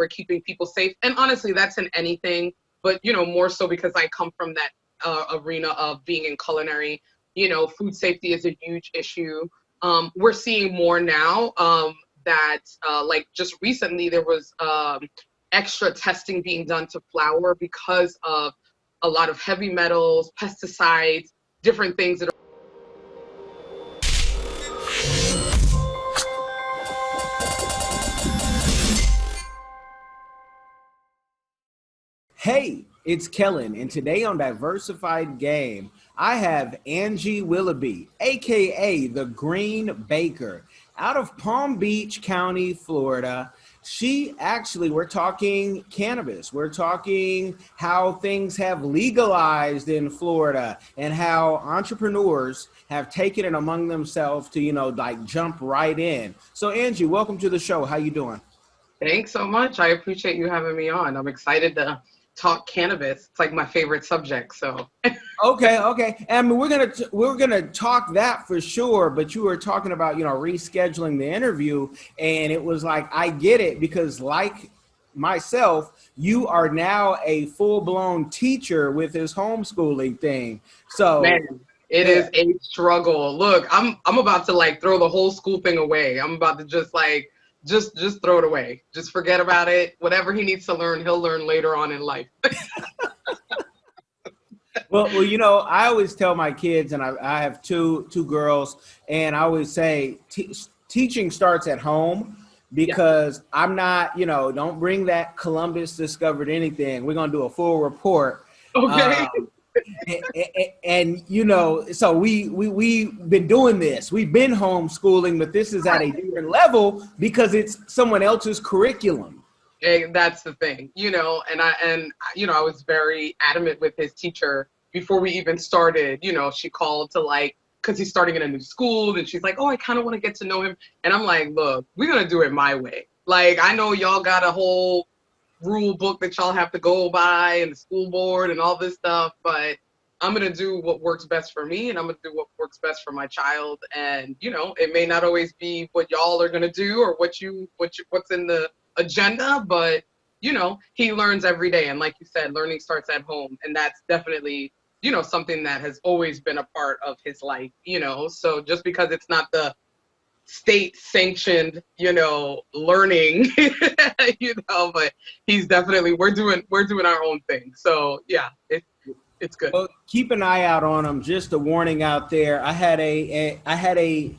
we're keeping people safe. And honestly, that's in anything, but, more so because I come from that arena of being in culinary. Food safety is a huge issue. We're seeing more now that like just recently there was extra testing being done to flour because of a lot of heavy metals, pesticides, different things that are. Hey, it's Kellen, and today on Diversified Game, I have Angie Willoughby, aka the Green Baker, out of Palm Beach County, Florida. We're talking cannabis. We're talking how things have legalized in Florida and how entrepreneurs have taken it among themselves to, jump right in. So Angie, welcome to the show. How you doing? Thanks so much. I appreciate you having me on. I'm excited to talk cannabis. It's like my favorite subject. So okay. I mean, we're gonna talk that for sure. But you were talking about rescheduling the interview, and it was like I get it because like myself, you are now a full-blown teacher with this homeschooling thing. So man, it is a struggle. Look, I'm about to like throw the whole school thing away. I'm about to just throw it away. Just forget about it. Whatever he needs to learn, he'll learn later on in life. Well, I always tell my kids, and I have two girls, and I always say teaching starts at home because I'm not, don't bring that Columbus discovered anything. We're going to do a full report. Okay. And so we've been doing this. We've been homeschooling, but this is at a different level because it's someone else's curriculum. And that's the thing, and I was very adamant with his teacher before we even started. She called to because he's starting in a new school, and she's like, oh, I kind of want to get to know him. And I'm like, look, we're going to do it my way. Like, I know y'all got a whole rule book that y'all have to go by and the school board and all this stuff, but I'm going to do what works best for me, and I'm going to do what works best for my child. And, it may not always be what y'all are going to do or what's in the agenda, but, he learns every day. And like you said, learning starts at home. And that's definitely, something that has always been a part of his life, so just because it's not the state sanctioned, learning, but he's definitely, we're doing our own thing. So yeah, it's good. Well, keep an eye out on him. Just a warning out there. I had a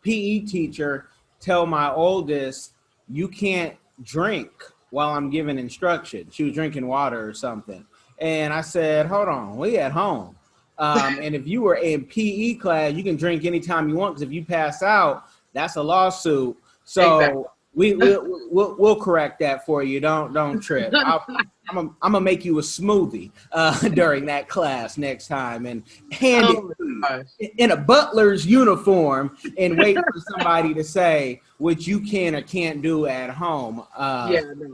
PE teacher tell my oldest, you can't drink while I'm giving instruction. She was drinking water or something. And I said, hold on, we at home. And if you were in PE class, you can drink anytime you want, because if you pass out, that's a lawsuit. So exactly. We'll correct that for you. Don't trip. I'm gonna make you a smoothie during that class next time and hand it in a butler's uniform and wait for somebody to say what you can or can't do at home.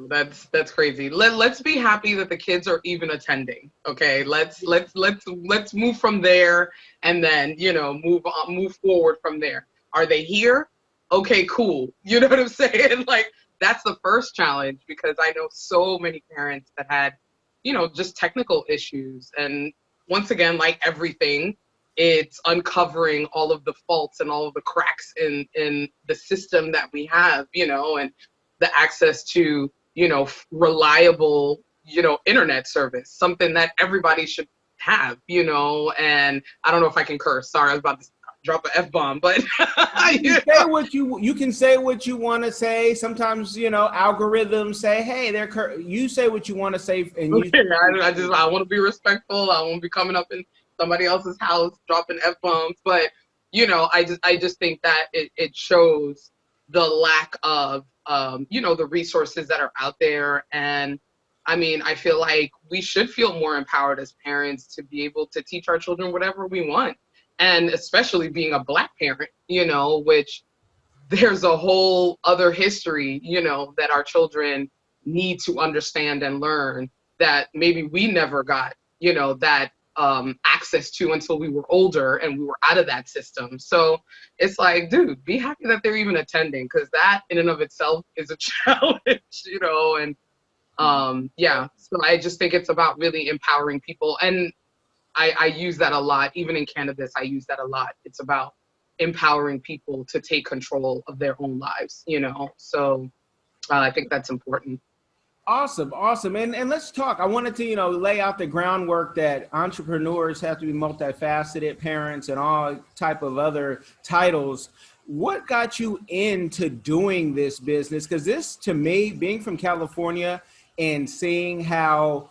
That's crazy. Let's be happy that the kids are even attending. Okay, let's move from there, and then move forward from there. Are they here? Okay, cool. You know what I'm saying? Like, that's the first challenge, because I know so many parents that had, just technical issues. And once again, like everything, it's uncovering all of the faults and all of the cracks in the system that we have, and the access to, reliable, internet service, something that everybody should have, and I don't know if I can curse. Sorry, I was about to drop an F-bomb, but you can say what you want to say. Sometimes, algorithms say, hey, you say what you want to say. And I want to be respectful. I won't be coming up in somebody else's house dropping F-bombs. But, I just think that it shows the lack of, the resources that are out there. And I mean, I feel like we should feel more empowered as parents to be able to teach our children whatever we want. And especially being a Black parent, which there's a whole other history, that our children need to understand and learn, that maybe we never got, that access to until we were older and we were out of that system. So it's like, dude, be happy that they're even attending, because that in and of itself is a challenge, you know. And so I just think it's about really empowering people. And I use that a lot, even in cannabis. I use that a lot. It's about empowering people to take control of their own lives, you know. So I think that's important. Awesome. And let's talk. I wanted to, lay out the groundwork that entrepreneurs have to be multifaceted, parents and all type of other titles. What got you into doing this business? Because this, to me, being from California and seeing how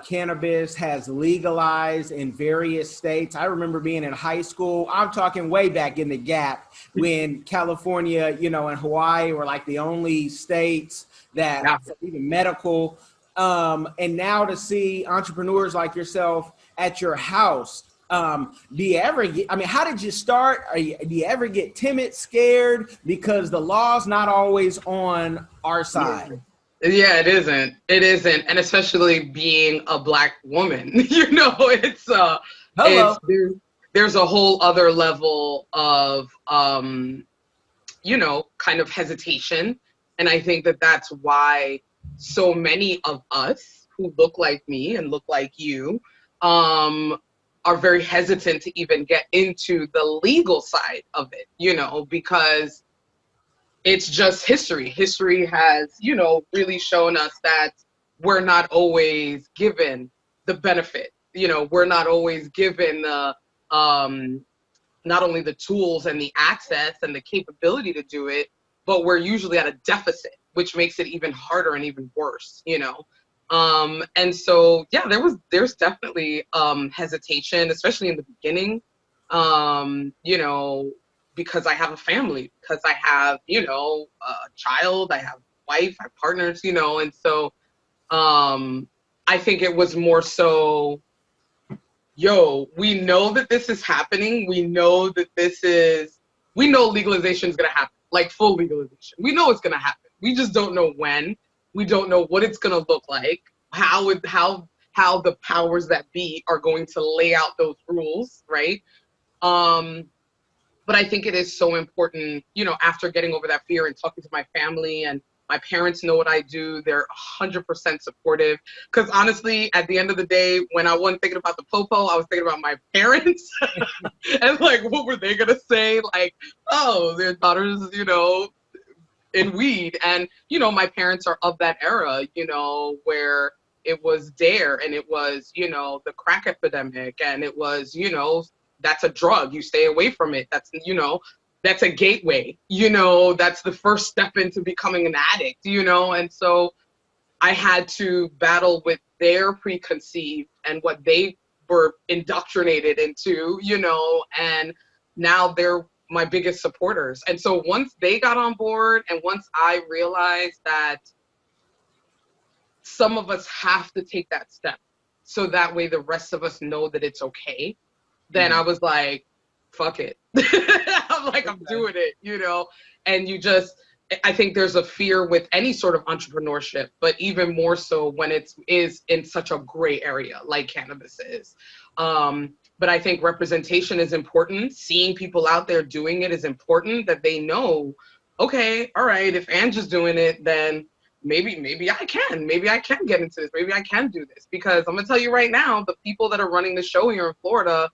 cannabis has legalized in various states. I remember being in high school. I'm talking way back in the gap when California, and Hawaii were like the only states that even medical. And now to see entrepreneurs like yourself at your house, do you ever get, how did you start? Do you ever get timid, scared? Because the law's not always on our side. Yeah, it isn't. It isn't. And especially being a Black woman, it's there's a whole other level of, kind of hesitation. And I think that that's why so many of us who look like me and look like you, are very hesitant to even get into the legal side of it, because it's just history. History has, really shown us that we're not always given the benefit. We're not always given the, not only the tools and the access and the capability to do it, but we're usually at a deficit, which makes it even harder and even worse, And so, yeah, there's definitely hesitation, especially in the beginning, because I have a family, because I have, a child, I have a wife, I have partners, and so I think it was more so, we know that this is happening. We know that we know legalization is going to happen, like full legalization. We know it's going to happen. We just don't know when. We don't know what it's going to look like, how the powers that be are going to lay out those rules, right? But I think it is so important, after getting over that fear and talking to my family, and my parents know what I do. They're 100% supportive. Because honestly, at the end of the day, when I wasn't thinking about the popo, I was thinking about my parents. And like, what were they going to say? Like, oh, their daughter's, in weed. And, my parents are of that era, where it was DARE, and it was, the crack epidemic, and it was, that's a drug. You stay away from it. That's, that's a gateway, that's the first step into becoming an addict, and so I had to battle with their preconceived and what they were indoctrinated into, and now they're my biggest supporters. And so once they got on board, and once I realized that some of us have to take that step, so that way the rest of us know that it's okay, then I was like, fuck it. I'm like, I'm doing it, and I think there's a fear with any sort of entrepreneurship, but even more so when it is in such a gray area like cannabis is. But I think representation is important. Seeing people out there doing it is important, that they know, okay, all right, if Ange is doing it, then maybe I can get into this. Maybe I can do this, because I'm gonna tell you right now, the people that are running the show here in Florida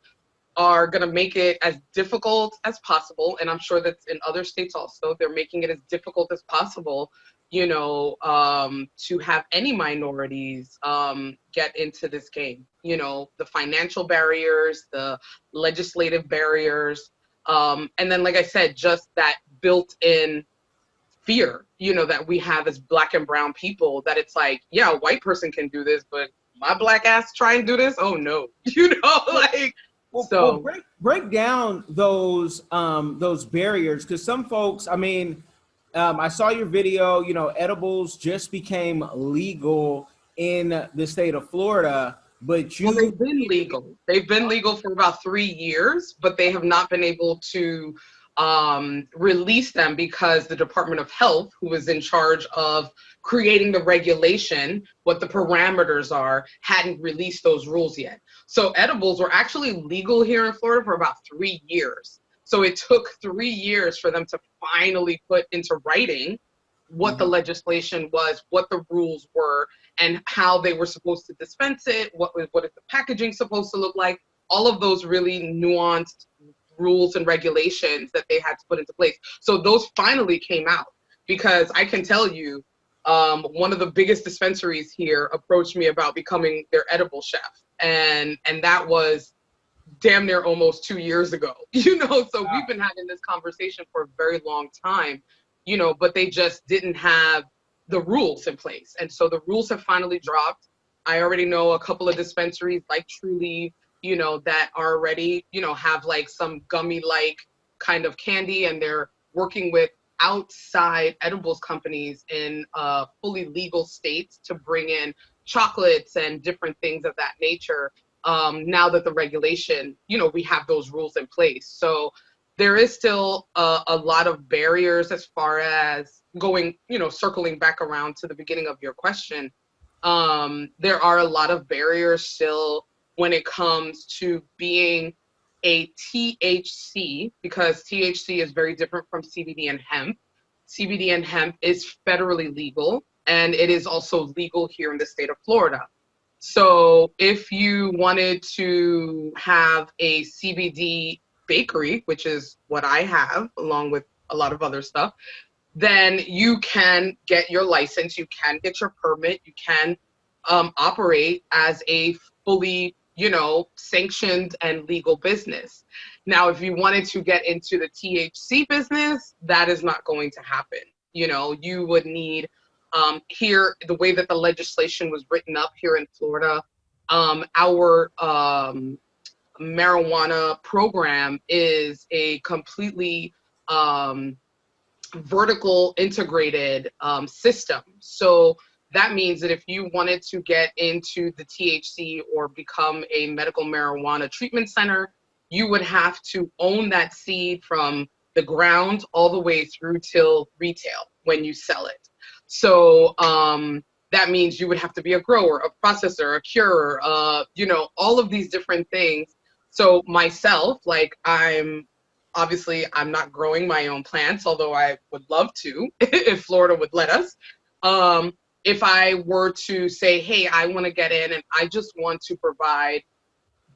are going to make it as difficult as possible. And I'm sure that's in other states also. They're making it as difficult as possible, to have any minorities get into this game. The financial barriers, the legislative barriers. And then, like I said, just that built-in fear, that we have as Black and brown people, that it's like, yeah, a white person can do this, but my Black ass try and do this? Oh, no. Like... Well, break down those barriers, because some folks, I saw your video, edibles just became legal in the state of Florida, but they've been legal. They've been legal for about 3 years, but they have not been able to release them because the Department of Health, who was in charge of creating the regulation, what the parameters are, hadn't released those rules yet. So edibles were actually legal here in Florida for about 3 years. So it took 3 years for them to finally put into writing what the legislation was, what the rules were, and how they were supposed to dispense it, what is the packaging supposed to look like, all of those really nuanced rules and regulations that they had to put into place. So those finally came out, because I can tell you, one of the biggest dispensaries here approached me about becoming their edible chef. And that was damn near almost 2 years ago, so we've been having this conversation for a very long time, but they just didn't have the rules in place. And so the rules have finally dropped. I already know a couple of dispensaries like Trulieve, that are already, have like some gummy like kind of candy, and they're working with outside edibles companies in fully legal states to bring in chocolates and different things of that nature. Now that the regulation, we have those rules in place. So there is still a lot of barriers as far as going, circling back around to the beginning of your question. There are a lot of barriers still when it comes to being a THC, because THC is very different from CBD and hemp. CBD and hemp is federally legal, and it is also legal here in the state of Florida. So if you wanted to have a CBD bakery, which is what I have, along with a lot of other stuff, then you can get your license, you can get your permit, you can operate as a fully, sanctioned and legal business. Now, if you wanted to get into the THC business, that is not going to happen. You would need, here, the way that the legislation was written up here in Florida, our marijuana program is a completely vertical integrated system. So that means that if you wanted to get into the THC or become a medical marijuana treatment center, you would have to own that seed from the ground all the way through till retail when you sell it. So that means you would have to be a grower, a processor, a curer, all of these different things. So myself, like I'm not growing my own plants, although I would love to if Florida would let us. If I were to say, hey, I want to get in and I just want to provide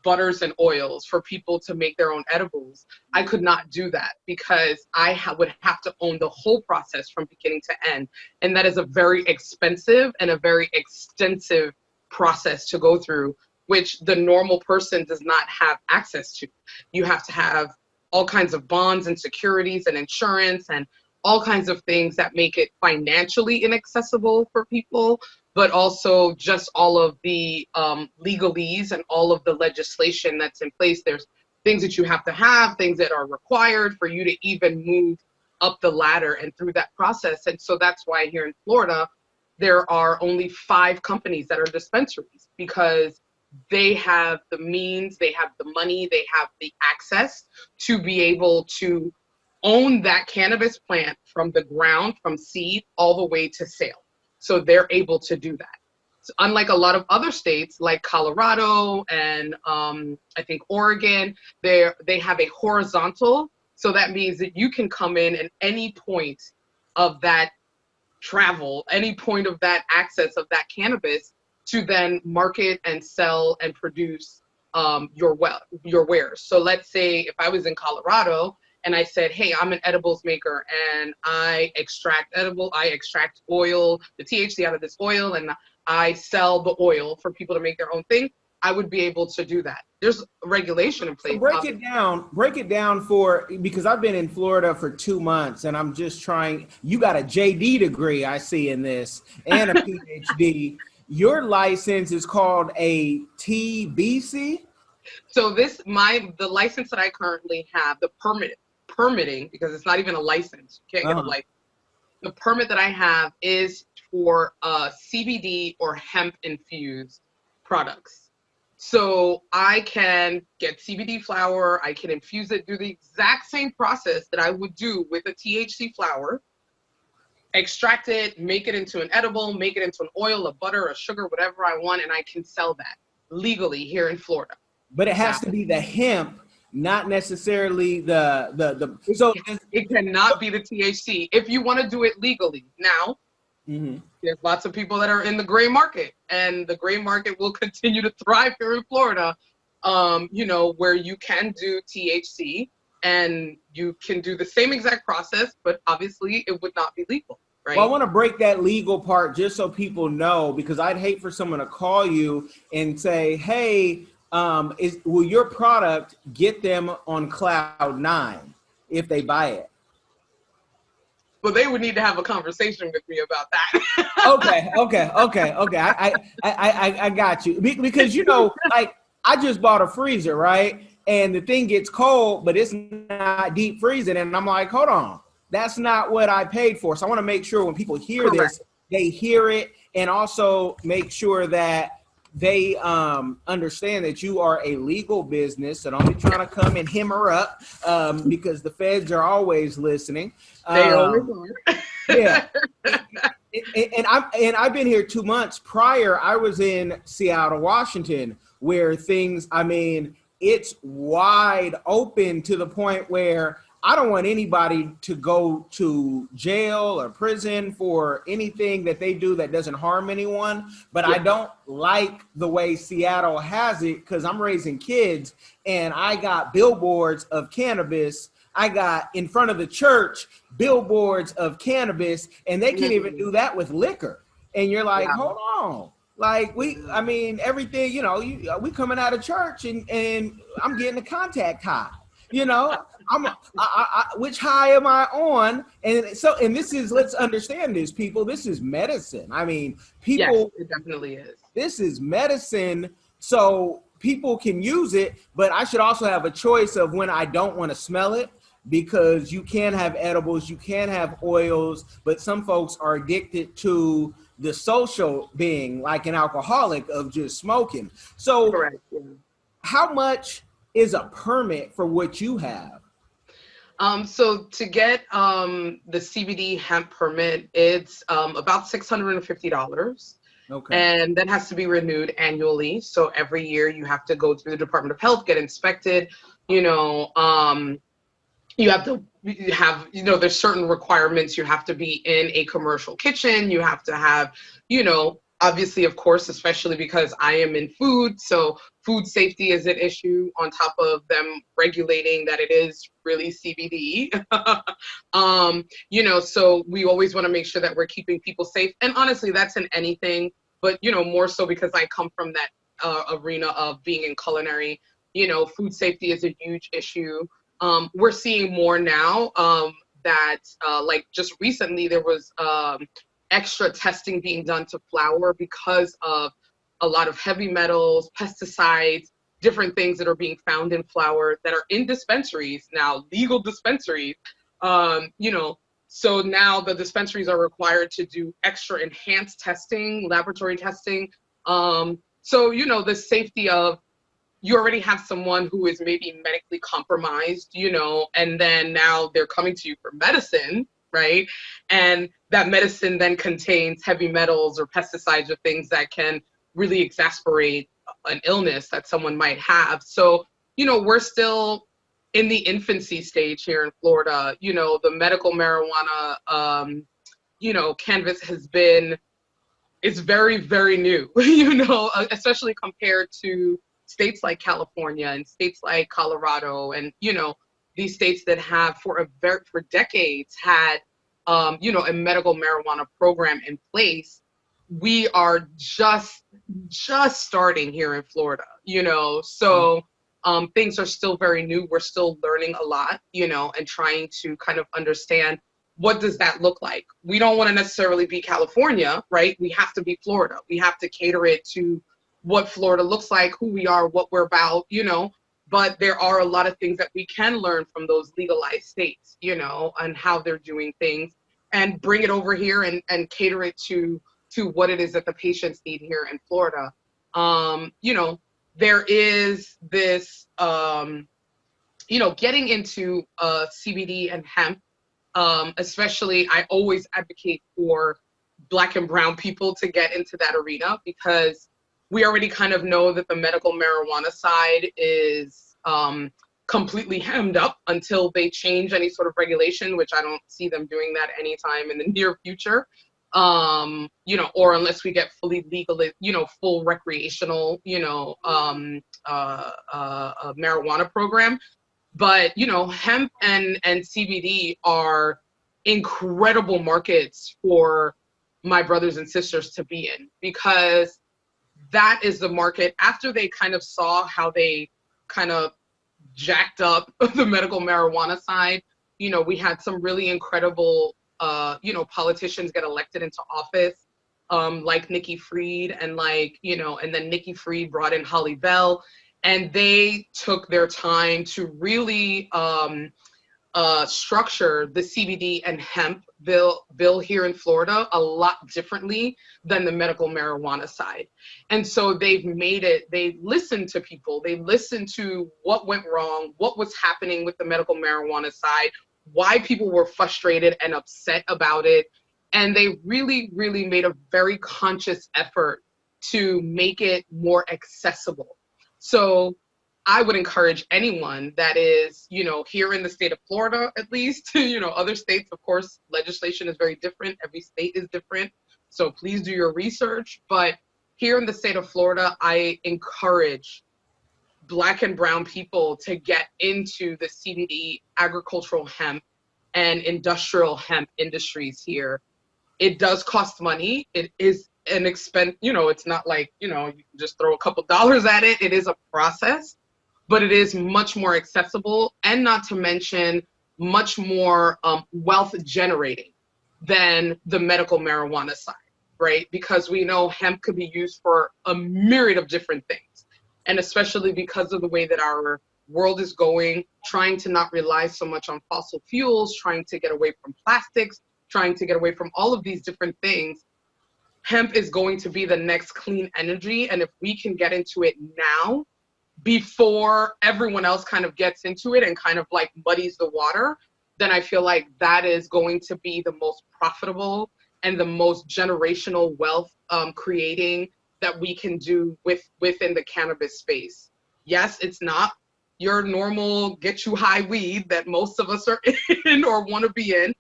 butters and oils for people to make their own edibles, I could not do that because I would have to own the whole process from beginning to end. And that is a very expensive and a very extensive process to go through, which the normal person does not have access to. You have to have all kinds of bonds and securities and insurance and all kinds of things that make it financially inaccessible for people, but also just all of the legalese and all of the legislation that's in place. There's things that you have to have, things that are required for you to even move up the ladder and through that process. And so that's why here in Florida, there are only 5 companies that are dispensaries, because they have the means, they have the money, they have the access to be able to own that cannabis plant from the ground, from seed, all the way to sale. So they're able to do that. So unlike a lot of other states like Colorado and I think Oregon, they have a horizontal. So that means that you can come in at any point of that travel, any point of that access of that cannabis to then market and sell and produce your wares. So let's say if I was in Colorado and I said, hey, I'm an edibles maker and I extract oil, the THC out of this oil, and I sell the oil for people to make their own thing, I would be able to do that. There's regulation in place. So break it down because I've been in Florida for 2 months and I'm just trying. You got a JD degree, I see in this, and a PhD. Your license is called a TBC? So the license that I currently have, the permitting, because it's not even a license. You can't get a license. The permit that I have is for CBD or hemp infused products. So I can get CBD flower, I can infuse it, do the exact same process that I would do with a THC flower, extract it, make it into an edible, make it into an oil, a butter, a sugar, whatever I want, and I can sell that legally here in Florida. But it has Now, to be the hemp, not necessarily the it, so it cannot be the THC if you want to do it legally. Now, mm-hmm. there's lots of people that are in the gray market, and the gray market will continue to thrive here in Florida, where you can do THC and you can do the same exact process, but obviously it would not be legal, right? Well, I want to break that legal part just so people know, because I'd hate for someone to call you and say, hey, will your product get them on cloud 9 if they buy it? Well, they would need to have a conversation with me about that. Okay. I got you. Because, like, I just bought a freezer, right? And the thing gets cold, but it's not deep freezing. And I'm like, hold on. That's not what I paid for. So I want to make sure when people hear this, they hear it, and also make sure that they understand that you are a legal business. So don't be trying to come and hem her up because the feds are always listening. They always are. Yeah. And I've been here 2 months. Prior, I was in Seattle, Washington, where things, it's wide open to the point where I don't want anybody to go to jail or prison for anything that they do that doesn't harm anyone. But I don't like the way Seattle has it, because I'm raising kids and I got billboards of cannabis. I got in front of the church billboards of cannabis, and they can't even do that with liquor. And you're like, hold on. Like everything, we coming out of church and I'm getting a contact high, which high am I on? And this is, let's understand this, people, this is medicine. People, yes, it definitely is. This is medicine. So people can use it, but I should also have a choice of when I don't want to smell it, because you can have edibles, you can have oils, but some folks are addicted to the social being, like an alcoholic, of just smoking. So correct. Yeah. How much is a permit for what you have? So to get the CBD hemp permit, it's about $650. Okay. And that has to be renewed annually. So every year you have to go through the Department of Health, get inspected. You have to have, there's certain requirements. You have to be in a commercial kitchen. You have to have, obviously, of course, especially because I am in food. So food safety is an issue, on top of them regulating that it is really CBD. So we always want to make sure that we're keeping people safe. And honestly, that's in anything, but, more so because I come from that arena of being in culinary. Food safety is a huge issue. We're seeing more now that like just recently there was extra testing being done to flour because of a lot of heavy metals, pesticides, different things that are being found in flour that are in dispensaries now, legal dispensaries. So now the dispensaries are required to do extra enhanced testing, laboratory testing. So, the safety of, you already have someone who is maybe medically compromised, and then now they're coming to you for medicine, right? And that medicine then contains heavy metals or pesticides or things that can really exacerbate an illness that someone might have. So, we're still in the infancy stage here in Florida. The medical marijuana, cannabis is very, very new, especially compared to states like California and states like Colorado, and these states that have for decades had a medical marijuana program in place. We are just starting here in Florida, so things are still very new. We're still learning a lot, and trying to kind of understand, what does that look like? We don't want to necessarily be California, right? We have to be Florida. We have to cater it to what Florida looks like, who we are, what we're about, but there are a lot of things that we can learn from those legalized states, and how they're doing things, and bring it over here and cater it to what it is that the patients need here in Florida. there is this, getting into CBD and hemp, especially I always advocate for Black and brown people to get into that arena, because we already kind of know that the medical marijuana side is completely hemmed up until they change any sort of regulation, which I don't see them doing that anytime in the near future. Or unless we get fully legal, full recreational, marijuana program. But, hemp and CBD are incredible markets for my brothers and sisters to be in, because that is the market after they kind of saw how they kind of jacked up the medical marijuana side. We had some really incredible, politicians get elected into office, like Nikki Fried, and and then Nikki Fried brought in Holly Bell, and they took their time to really structure the CBD and hemp bill here in Florida a lot differently than the medical marijuana side. And so they listened to people, they listened to what went wrong, what was happening with the medical marijuana side, why people were frustrated and upset about it. And they really, really made a very conscious effort to make it more accessible. So I would encourage anyone that is, here in the state of Florida, at least, other states, of course, legislation is very different. Every state is different. So please do your research. But here in the state of Florida, I encourage Black and brown people to get into the CBD, agricultural hemp, and industrial hemp industries here. It does cost money. It is an expense, it's not like, you can just throw a couple dollars at it. It is a process, but it is much more accessible, and not to mention much more wealth generating than the medical marijuana side, right? Because we know hemp could be used for a myriad of different things. And especially because of the way that our world is going, trying to not rely so much on fossil fuels, trying to get away from plastics, trying to get away from all of these different things, hemp is going to be the next clean energy. And if we can get into it now, before everyone else kind of gets into it and kind of like muddies the water, then I feel like that is going to be the most profitable and the most generational wealth creating that we can do within the cannabis space. Yes, it's not your normal get you high weed that most of us are in or want to be in,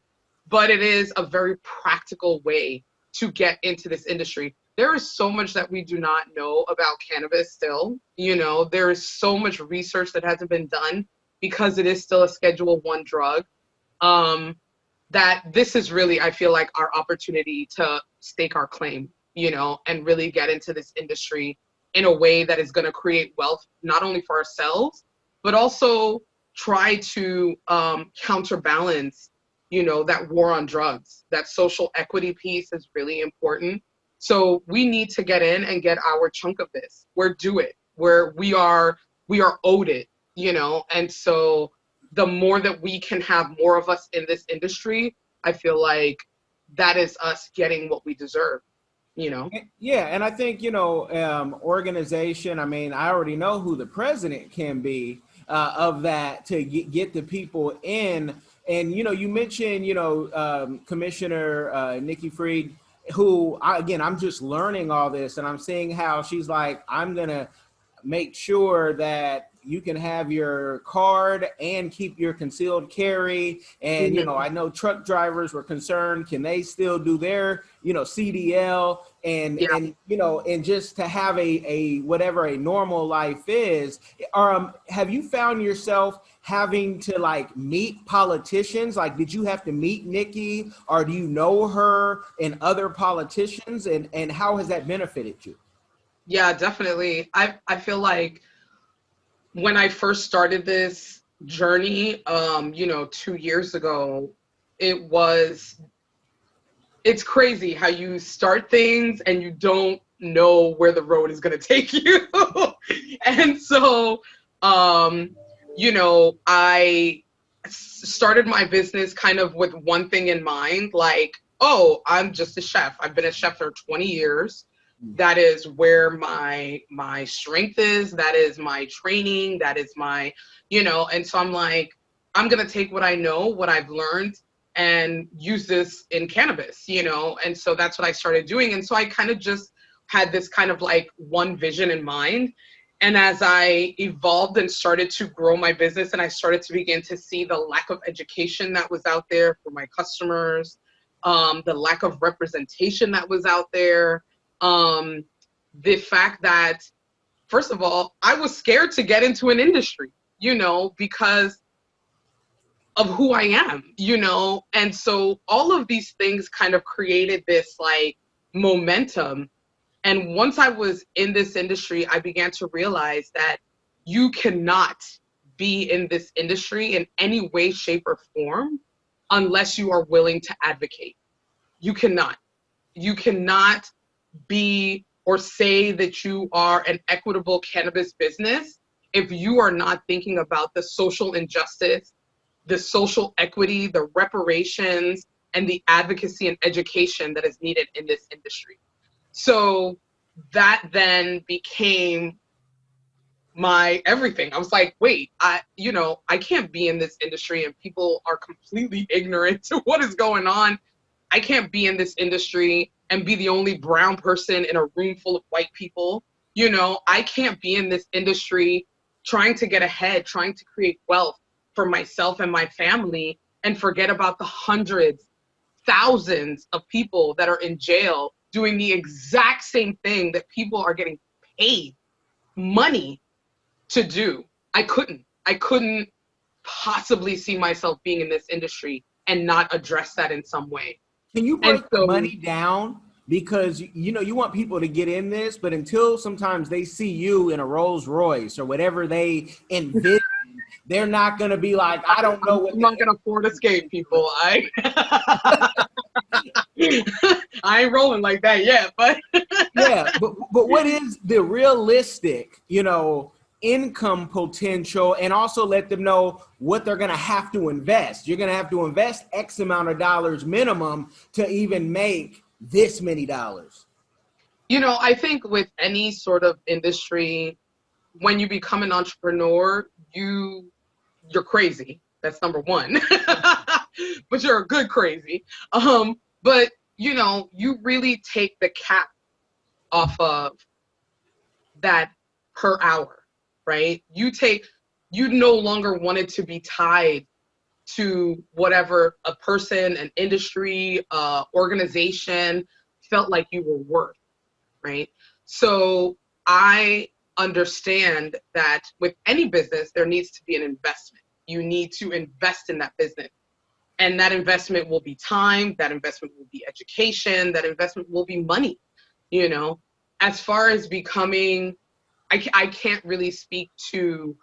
but it is a very practical way to get into this industry. There is so much that we do not know about cannabis still. There is so much research that hasn't been done because it is still a Schedule I drug. That this is really, I feel like, our opportunity to stake our claim, and really get into this industry in a way that is going to create wealth, not only for ourselves, but also try to counterbalance, that war on drugs. That social equity piece is really important. So we need to get in and get our chunk of this. We're due it. We are owed it, and so the more that we can have more of us in this industry, I feel like that is us getting what we deserve, Yeah, and I think, organization, I mean, I already know who the president can be of that to get the people in. And, you mentioned, Commissioner Nikki Fried, who, I'm just learning all this, and I'm seeing how she's like, I'm going to make sure that you can have your card and keep your concealed carry. And, I know truck drivers were concerned, can they still do their, CDL and, Yeah. and just to have a whatever a normal life is. Have you found yourself having to like meet politicians? Like, did you have to meet Nikki, or do you know her and other politicians, and how has that benefited you? Yeah, definitely. I feel like when I first started this journey, 2 years ago, it's crazy how you start things and you don't know where the road is going to take you. And so, I started my business kind of with one thing in mind, like, oh, I'm just a chef. I've been a chef for 20 years. That is where my strength is. That is my training. That is my, and so I'm like, I'm going to take what I know, what I've learned, and use this in cannabis, and so that's what I started doing. And so I kind of just had this kind of like one vision in mind. And as I evolved and started to grow my business, and I started to begin to see the lack of education that was out there for my customers, the lack of representation that was out there, the fact that, first of all, I was scared to get into an industry, because of who I am, and so all of these things kind of created this like momentum. And once I was in this industry, I began to realize that you cannot be in this industry in any way, shape, or form unless you are willing to advocate. You cannot. You cannot be or say that you are an equitable cannabis business if you are not thinking about the social injustice, the social equity, the reparations, and the advocacy and education that is needed in this industry. So that then became my everything. I was like, wait, I can't be in this industry and people are completely ignorant to what is going on. I can't be in this industry and be the only brown person in a room full of white people. I can't be in this industry trying to get ahead, trying to create wealth for myself and my family, and forget about the hundreds, thousands of people that are in jail doing the exact same thing that people are getting paid money to do. I couldn't possibly see myself being in this industry and not address that in some way. Can you And break the so, money down? Because you want people to get in this, but until sometimes they see you in a Rolls Royce or whatever they envision, they're not going to be like, I don't know what. I'm not gonna afford escape, people. I ain't rolling like that yet, but Yeah, but what is the realistic, income potential, and also let them know what they're going to have to invest. You're going to have to invest X amount of dollars minimum to even make this many dollars. I think with any sort of industry, when you become an entrepreneur, you're crazy. That's number one. But you're a good crazy. But you really take the cap off of that per hour, right? You no longer want it to be tied to whatever a person, an industry, organization felt like you were worth, right? So I understand that with any business, there needs to be an investment. You need to invest in that business. And that investment will be time, that investment will be education, that investment will be money, As far as becoming, I can't really speak to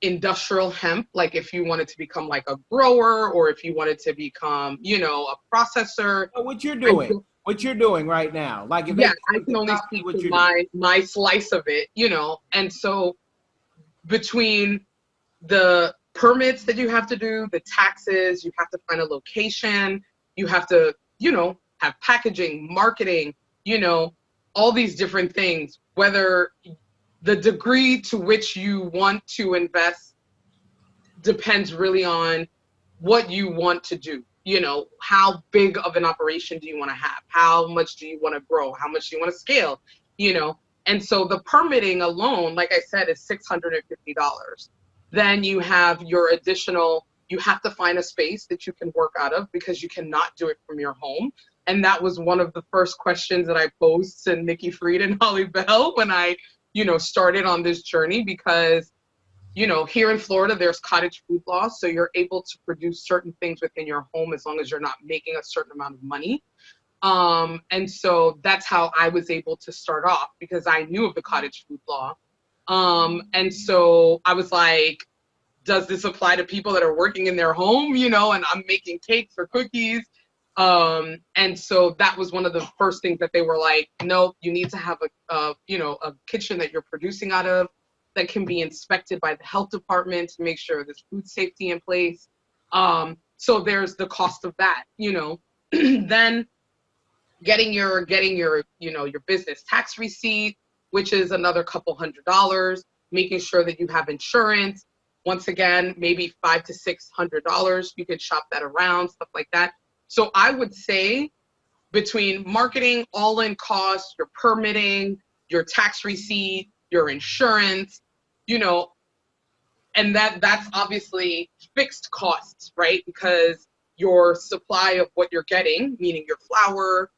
industrial hemp, like if you wanted to become like a grower or if you wanted to become, a processor. What you're doing right now, like if Yeah, they I can only copy speak what to you're doing. my slice of it, and so between the permits that you have to do, the taxes, you have to find a location, you have to, have packaging, marketing, all these different things, whether the degree to which you want to invest depends really on what you want to do. How big of an operation do you want to have? How much do you want to grow? How much do you want to scale? And so the permitting alone, like I said, is $650. Then you have your additional, you have to find a space that you can work out of because you cannot do it from your home. And that was one of the first questions that I posed to Nikki Fried and Holly Bell when I, started on this journey, because here in Florida, there's cottage food law. So you're able to produce certain things within your home as long as you're not making a certain amount of money. And so that's how I was able to start off, because I knew of the cottage food law. And so I was like, does this apply to people that are working in their home, and I'm making cakes or cookies? And so that was one of the first things that they were like, no, you need to have a kitchen that you're producing out of that can be inspected by the health department to make sure there's food safety in place. So there's the cost of that, Then getting your, your business tax receipt, which is another couple $100, making sure that you have insurance. Once again, maybe $500 to $600. You can shop that around, stuff like that. So I would say between marketing, all-in costs, your permitting, your tax receipt, your insurance, and that's obviously fixed costs, right? Because your supply of what you're getting, meaning your flour,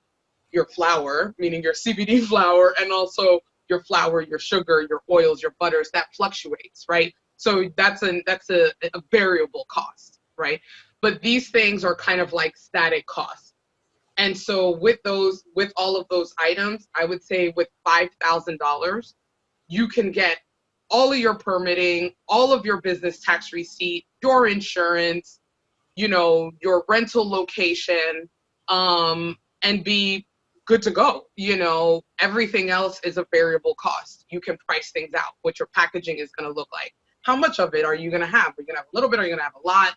meaning your CBD flour, and also your flour, your sugar, your oils, your butters, that fluctuates, right? So that's a variable cost, right? But these things are kind of like static costs. And so with all of those items, I would say with $5,000, you can get all of your permitting, all of your business tax receipt, your insurance, your rental location, and be good to go. Everything else is a variable cost. You can price things out, what your packaging is going to look like. How much of it are you going to have? Are you going to have a little bit? Are you going to have a lot?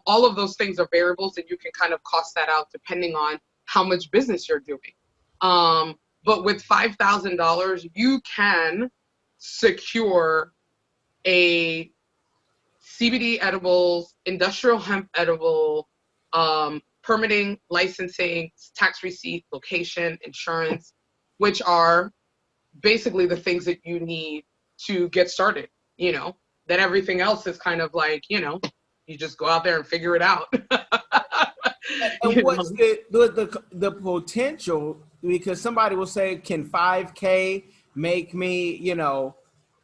All of those things are variables, and you can kind of cost that out depending on how much business you're doing. But with $5,000, you can secure a CBD edibles, industrial hemp edible, permitting, licensing, tax receipt, location, insurance, which are basically the things that you need to get started. That everything else is kind of like, you just go out there and figure it out. And what's the potential? Because somebody will say, can 5K make me,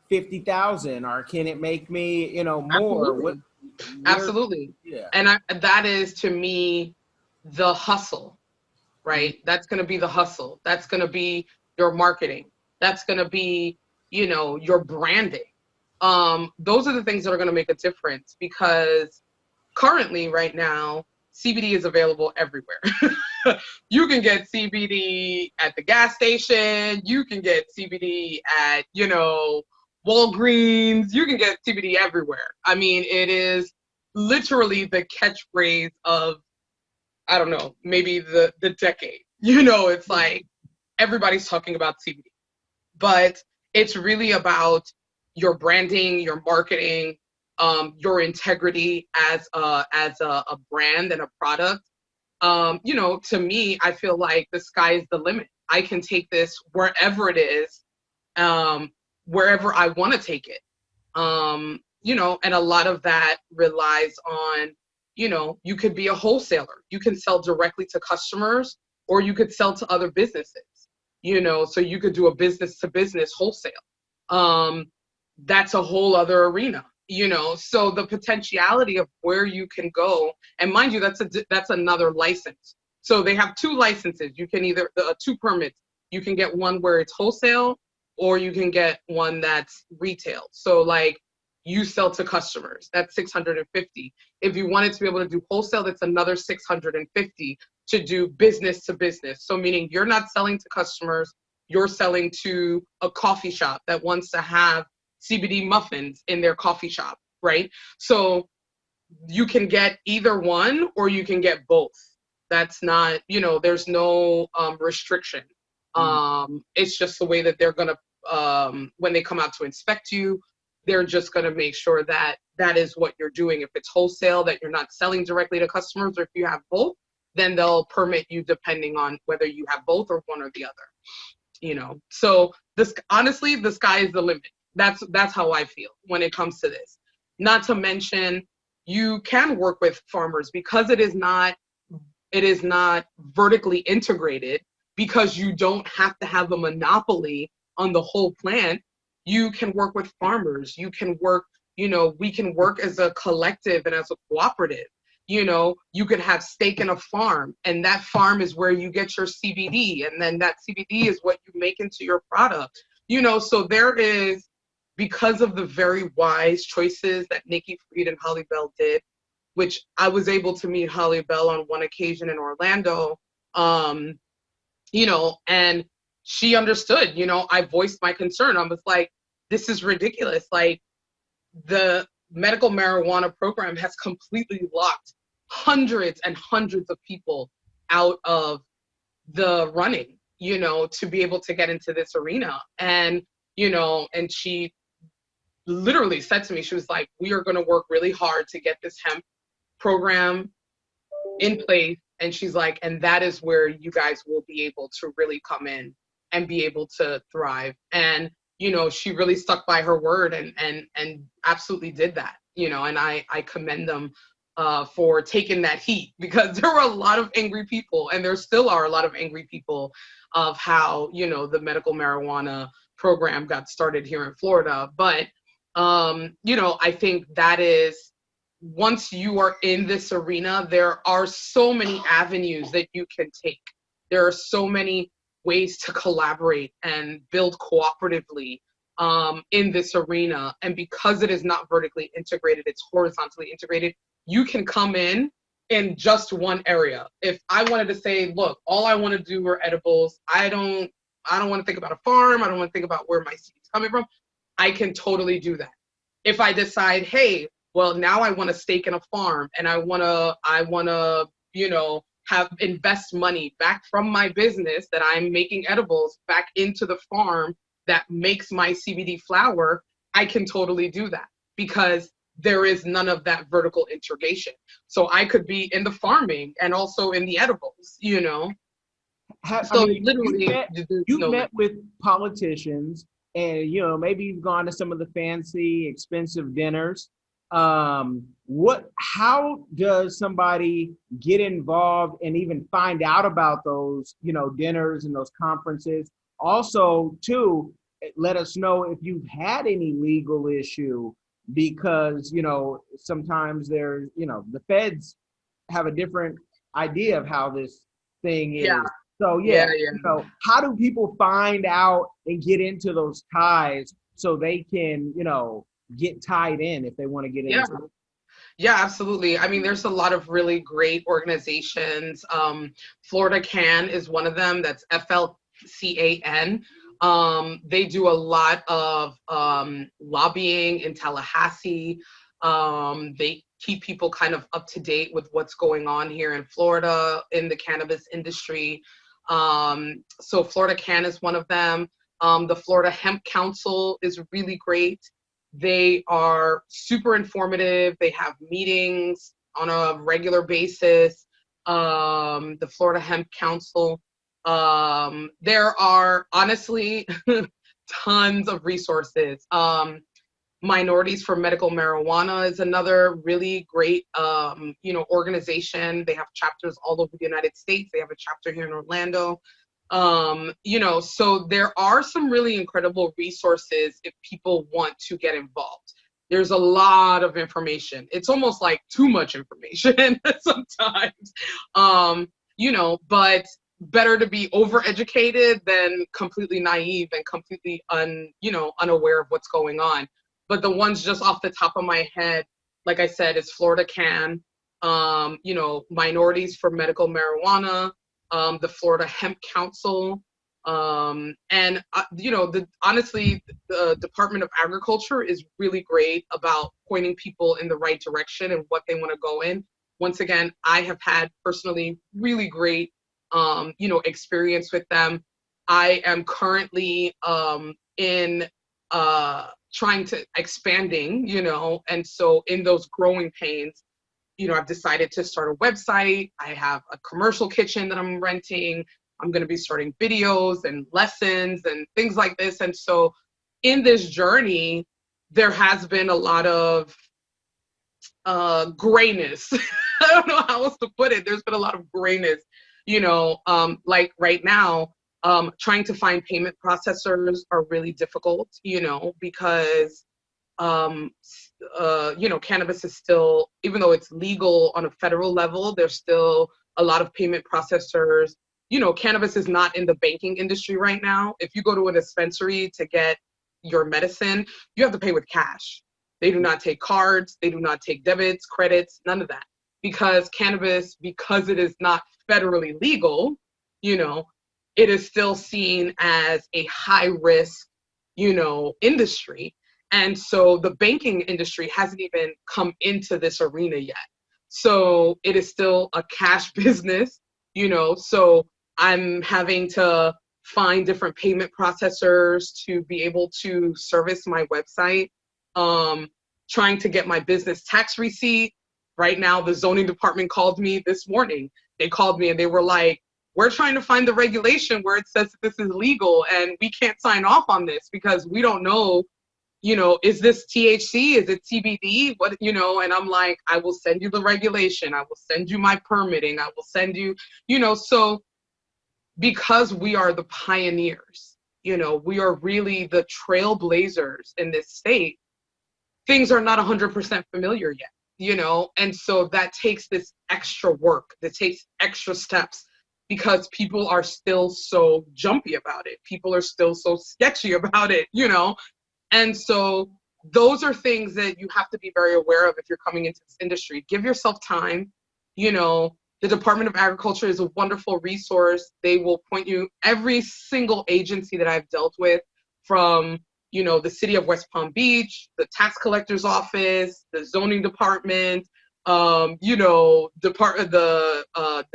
50,000, or can it make me, more? Absolutely. Yeah. And that is, to me, the hustle, right? Mm-hmm. That's going to be the hustle. That's going to be your marketing. That's going to be, your branding. Those are the things that are going to make a difference, because currently right now, CBD is available everywhere. You can get CBD at the gas station. You can get CBD at, Walgreens. You can get CBD everywhere. I mean, it is literally the catchphrase of, I don't know, maybe the decade. It's like everybody's talking about CBD. But it's really about your branding, your marketing, your integrity as a brand and a product. To me, I feel like the sky is the limit. I can take this wherever it is, wherever I want to take it. And a lot of that relies on, you could be a wholesaler. You can sell directly to customers, or you could sell to other businesses, so you could do a business to business wholesale. That's a whole other arena. So the potentiality of where you can go, and mind you, that's another license. So they have two licenses. You can either, two permits. You can get one where it's wholesale, or you can get one that's retail. So like, you sell to customers, that's $650. If you wanted to be able to do wholesale, that's another $650 to do business to business. So meaning you're not selling to customers, you're selling to a coffee shop that wants to have CBD muffins in their coffee shop, right? So you can get either one, or you can get both. That's not, there's no restriction. It's just the way that they're going to, when they come out to inspect you, they're just going to make sure that that is what you're doing. If it's wholesale, that you're not selling directly to customers, or if you have both, then they'll permit you depending on whether you have both or one or the other. So honestly, the sky is the limit. That's how I feel when it comes to this. Not to mention, you can work with farmers because it is not vertically integrated, because you don't have to have a monopoly on the whole plant. You can work with farmers. You can work, we can work as a collective and as a cooperative. You could have stake in a farm, and that farm is where you get your CBD, and then that CBD is what you make into your product. So there is, because of the very wise choices that Nikki Fried and Holly Bell did, which I was able to meet Holly Bell on one occasion in Orlando, and she understood. I voiced my concern. I was like, this is ridiculous. Like, the medical marijuana program has completely locked hundreds and hundreds of people out of the running, to be able to get into this arena. And, and she literally said to me, she was like, we are going to work really hard to get this hemp program in place. And she's like, and that is where you guys will be able to really come in and be able to thrive. And, she really stuck by her word and absolutely did that, and I commend them for taking that heat, because there were a lot of angry people, and there still are a lot of angry people of how, the medical marijuana program got started here in Florida. But, I think that is, once you are in this arena, there are so many avenues that you can take. There are so many ways to collaborate and build cooperatively in this arena. And because it is not vertically integrated, it's horizontally integrated, you can come in just one area. If I wanted to say, look, all I want to do are edibles, I don't want to think about a farm, I don't want to think about where my seed's coming from, I can totally do that. If I decide, hey, well, now I want to stake in a farm, and I want to, have invest money back from my business that I'm making edibles back into the farm that makes my CBD flower, I can totally do that, because there is none of that vertical integration. So I could be in the farming and also in the edibles, literally, you've met with politicians, and maybe you've gone to some of the fancy, expensive dinners. How does somebody get involved and even find out about those, dinners and those conferences? Also, too, let us know if you've had any legal issue, because, sometimes there's, the feds have a different idea of how this thing is. Yeah. So, how do people find out and get into those ties so they can, get tied in if they want to get into it? Yeah, absolutely. I mean, there's a lot of really great organizations. Florida Can is one of them. That's FLCAN. They do a lot of lobbying in Tallahassee. They keep people kind of up to date with what's going on here in Florida in the cannabis industry. So Florida Can is one of them. The Florida Hemp Council is really great. They are super informative. They have meetings on a regular basis. The Florida Hemp Council. There are honestly tons of resources. Minorities for Medical Marijuana is another really great, organization. They have chapters all over the United States. They have a chapter here in Orlando. So there are some really incredible resources if people want to get involved. There's a lot of information. It's almost like too much information sometimes, but better to be overeducated than completely naive and completely unaware of what's going on. But the ones just off the top of my head, like I said, is Florida Can, Minorities for Medical Marijuana, the Florida Hemp Council, and honestly, the Department of Agriculture is really great about pointing people in the right direction and what they want to go in. Once again, I have had personally really great, experience with them. I am currently in trying to expanding, and so in those growing pains, I've decided to start a website. I have a commercial kitchen that I'm renting. I'm going to be starting videos and lessons and things like this. And so in this journey, there has been a lot of grayness. I don't know how else to put it. There's been a lot of grayness, like right now, trying to find payment processors are really difficult, because cannabis is still, even though it's legal on a federal level, there's still a lot of payment processors. Cannabis is not in the banking industry right now. If you go to a dispensary to get your medicine, you have to pay with cash. They do not take cards. They do not take debits, credits, none of that. Because cannabis, because it is not federally legal, it is still seen as a high risk, industry. And so the banking industry hasn't even come into this arena yet. So it is still a cash business, so I'm having to find different payment processors to be able to service my website. Trying to get my business tax receipt. Right now, the zoning department called me this morning. They called me and they were like, we're trying to find the regulation where it says that this is legal and we can't sign off on this because we don't know, is this THC? Is it CBD? What, and I'm like, I will send you the regulation. I will send you my permitting. I will send you, so because we are the pioneers, we are really the trailblazers in this state, things are not 100% familiar yet, and so that takes this extra work, that takes extra steps because people are still so jumpy about it. People are still so sketchy about it, and so those are things that you have to be very aware of if you're coming into this industry. Give yourself time. The Department of Agriculture is a wonderful resource. They will point you, every single agency that I've dealt with, from the city of West Palm Beach, the tax collector's office, the zoning department, the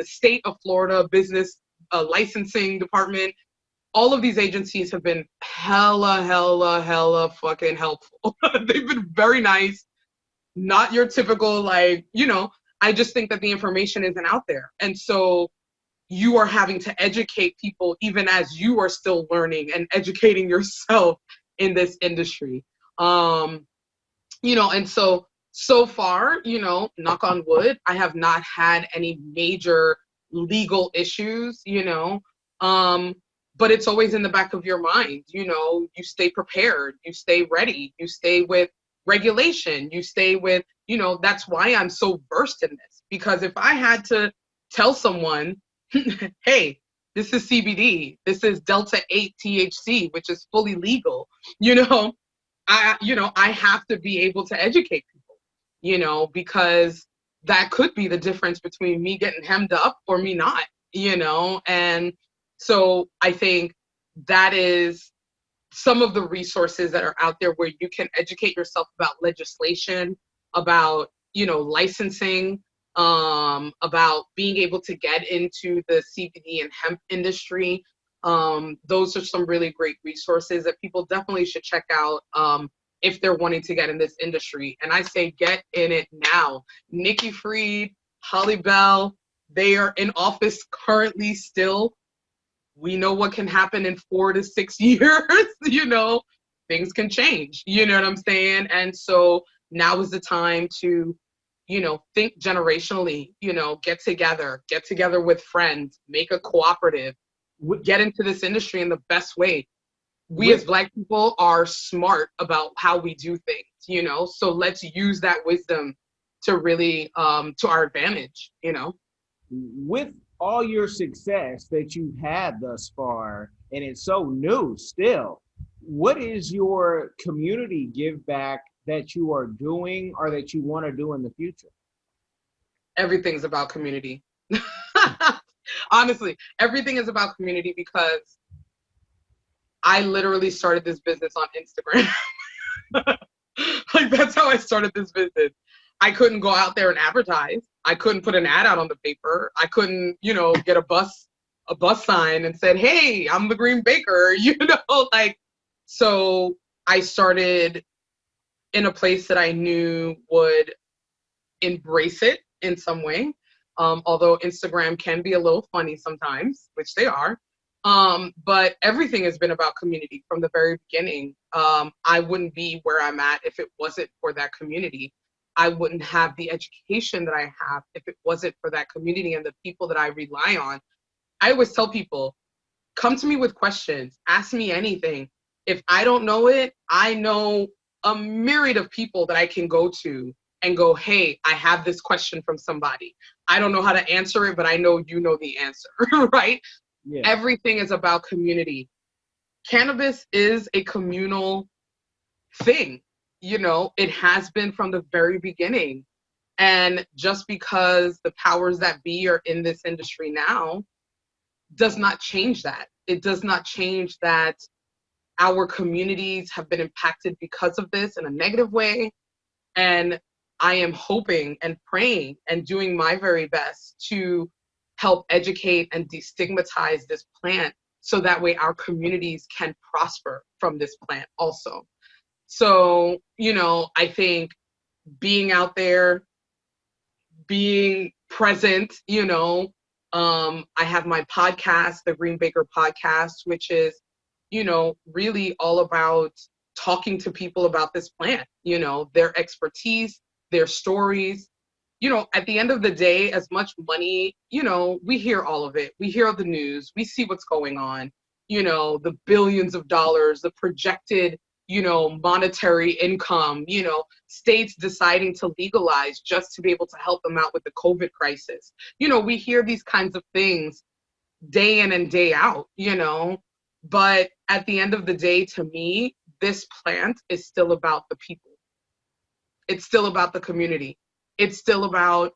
state of Florida business licensing department. All of these agencies have been hella fucking helpful. They've been very nice. Not your typical, I just think that the information isn't out there. And so you are having to educate people even as you are still learning and educating yourself in this industry. And so far, knock on wood, I have not had any major legal issues, but it's always in the back of your mind. You stay prepared, you stay ready, you stay with regulation, you stay with, that's why I'm so versed in this, because if I had to tell someone, hey, this is CBD, this is Delta 8 THC, which is fully legal, I have to be able to educate people, because that could be the difference between me getting hemmed up or me not, and so I think that is some of the resources that are out there where you can educate yourself about legislation, about, licensing, about being able to get into the CBD and hemp industry. Those are some really great resources that people definitely should check out if they're wanting to get in this industry. And I say get in it now. Nikki Fried, Holly Bell, they are in office currently still. We know what can happen in 4 to 6 years, things can change, you know what I'm saying? And so now is the time to, think generationally, get together with friends, make a cooperative, get into this industry in the best way. We as Black people are smart about how we do things, so let's use that wisdom to really, to our advantage, With all your success that you've had thus far, and it's so new still, what is your community give back that you are doing or that you want to do in the future? Everything's about community. Honestly, everything is about community because I literally started this business on Instagram. That's how I started this business. I couldn't go out there and advertise. I couldn't put an ad out on the paper. I couldn't, get a bus sign and said, hey, I'm the Green Baker, so I started in a place that I knew would embrace it in some way. Although Instagram can be a little funny sometimes, which they are. But everything has been about community from the very beginning. I wouldn't be where I'm at if it wasn't for that community. I wouldn't have the education that I have if it wasn't for that community and the people that I rely on. I always tell people, come to me with questions, ask me anything. If I don't know it, I know a myriad of people that I can go to and go, hey, I have this question from somebody. I don't know how to answer it, but I know you know the answer, right? Yeah. Everything is about community. Cannabis is a communal thing. It has been from the very beginning. And just because the powers that be are in this industry now does not change that. It does not change that our communities have been impacted because of this in a negative way. And I am hoping and praying and doing my very best to help educate and destigmatize this plant so that way our communities can prosper from this plant also. So, I think being out there, being present, I have my podcast, the Green Baker Podcast, which is, really all about talking to people about this plant, their expertise, their stories. At the end of the day, as much money, we hear all of it. We hear the news. We see what's going on, the billions of dollars, the projected, monetary income, states deciding to legalize just to be able to help them out with the COVID crisis. We hear these kinds of things day in and day out, but at the end of the day, to me, this plant is still about the people. It's still about the community. It's still about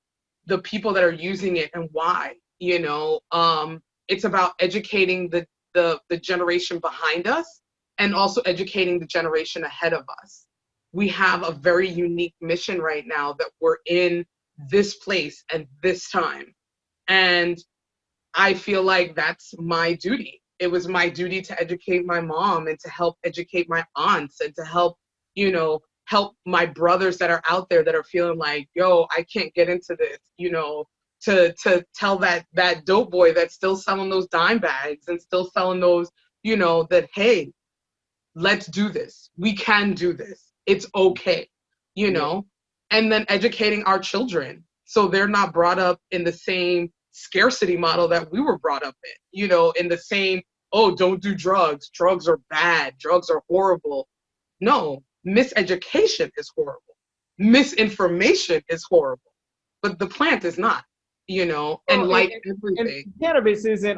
the people that are using it and why, it's about educating the generation behind us and also educating the generation ahead of us. We have a very unique mission right now that we're in this place and this time. And I feel like that's my duty. It was my duty to educate my mom and to help educate my aunts and to help, help my brothers that are out there that are feeling like, yo, I can't get into this, to tell that dope boy that's still selling those dime bags and still selling those, that, hey, let's do this. We can do this. It's okay, and then educating our children so they're not brought up in the same scarcity model that we were brought up in, in the same, oh, don't do drugs. Drugs are bad. Drugs are horrible. No, miseducation is horrible. Misinformation is horrible. But the plant is not, and like everything. And cannabis isn't,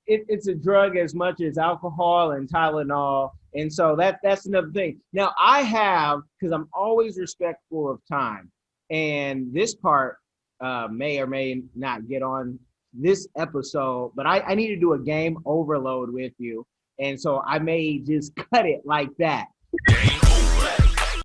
it's a drug as much as alcohol and Tylenol. And so that's another thing. Now I have, because I'm always respectful of time, and this part may or may not get on this episode, but I need to do a game overload with you. And so I may just cut it like that.